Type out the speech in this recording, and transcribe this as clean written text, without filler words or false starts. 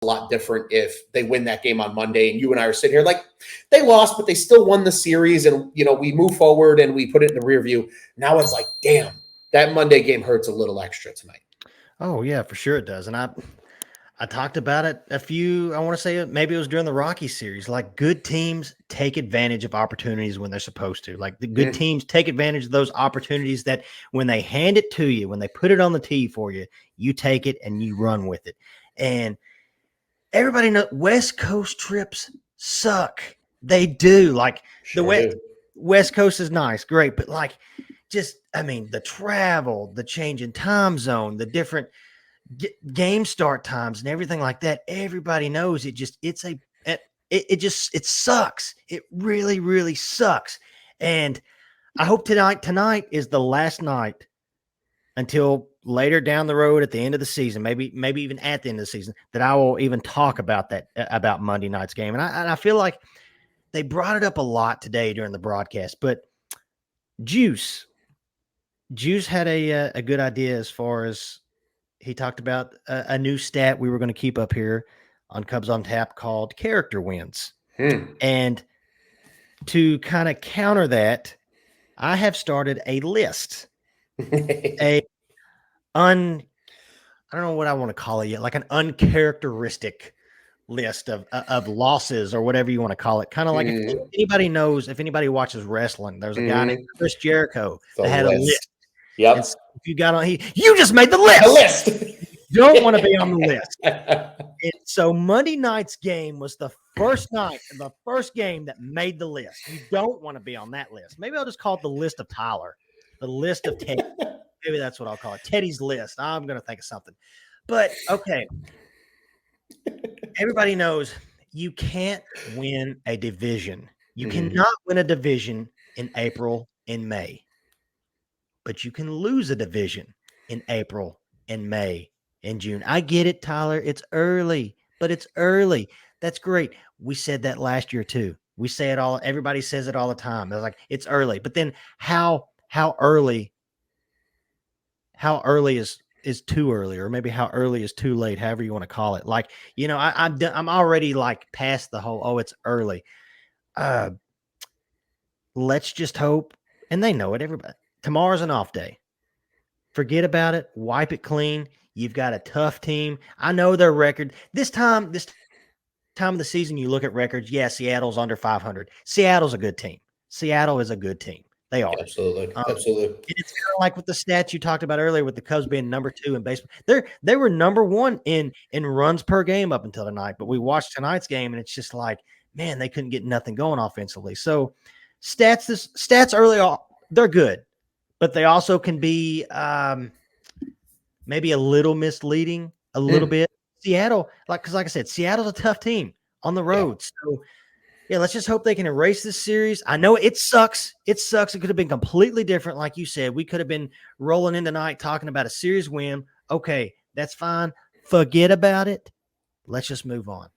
a lot different if they win that game on Monday and you and I are sitting here like they lost, but they still won the series. And, we move forward and we put it in the rear view. Now it's like, damn, that Monday game hurts a little extra tonight. Oh, yeah, for sure it does. And I talked about it I want to say maybe it was during the Rockies series. Like, good teams take advantage of opportunities when they're supposed to. Like, the good teams take advantage of those opportunities that when they hand it to you, when they put it on the tee for you, you take it and you run with it. And everybody knows West Coast trips suck. They do. Like, the West Coast is nice, great, but like, the travel, the change in time zone, the different game start times and everything like that. Everybody knows it sucks. It really, really sucks. And I hope tonight is the last night until later down the road at the end of the season, maybe even at the end of the season, that I will even talk about about Monday night's game. And I feel like they brought it up a lot today during the broadcast, but Juice had a good idea as far as he talked about a new stat we were going to keep up here on Cubs on Tap called character wins. And to kind of counter that, I have started a list, I don't know what I want to call it yet, like an uncharacteristic list of losses or whatever you want to call it. Kind of like if anybody watches wrestling, there's a guy named Chris Jericho that had a list. Yep. And so if you got on, you just made the list. You don't want to be on the list. And so Monday night's game was the first game that made the list. You don't want to be on that list. Maybe I'll just call it the list of Tyler, the list of Teddy. Maybe that's what I'll call it. Teddy's list. I'm going to think of something. But okay. Everybody knows you can't win a division. You cannot win a division in April and May. But you can lose a division in April and May and June. I get it, Tyler. It's early, but it's early. That's great. We said that last year too. We say it all. Everybody says it all the time. It's like, it's early. But then how early is too early, or maybe how early is too late, however you want to call it. Like, I'm already like past the whole, it's early. Let's just hope, and they know it, everybody. Tomorrow's an off day. Forget about it. Wipe it clean. You've got a tough team. I know their record. This time of the season, you look at records. Yeah, Seattle's under 500. Seattle's a good team. Seattle is a good team. They are. Absolutely. And it's kind of like with the stats you talked about earlier with the Cubs being number 2 in baseball. They were number 1 in runs per game up until tonight. But we watched tonight's game, and it's just like, man, they couldn't get nothing going offensively. So stats early on, they're good. But they also can be maybe a little misleading, a little bit. Seattle, because like I said, Seattle's a tough team on the road. Yeah. So, yeah, let's just hope they can erase this series. I know it sucks. It sucks. It could have been completely different, like you said. We could have been rolling in tonight talking about a series win. Okay, that's fine. Forget about it. Let's just move on.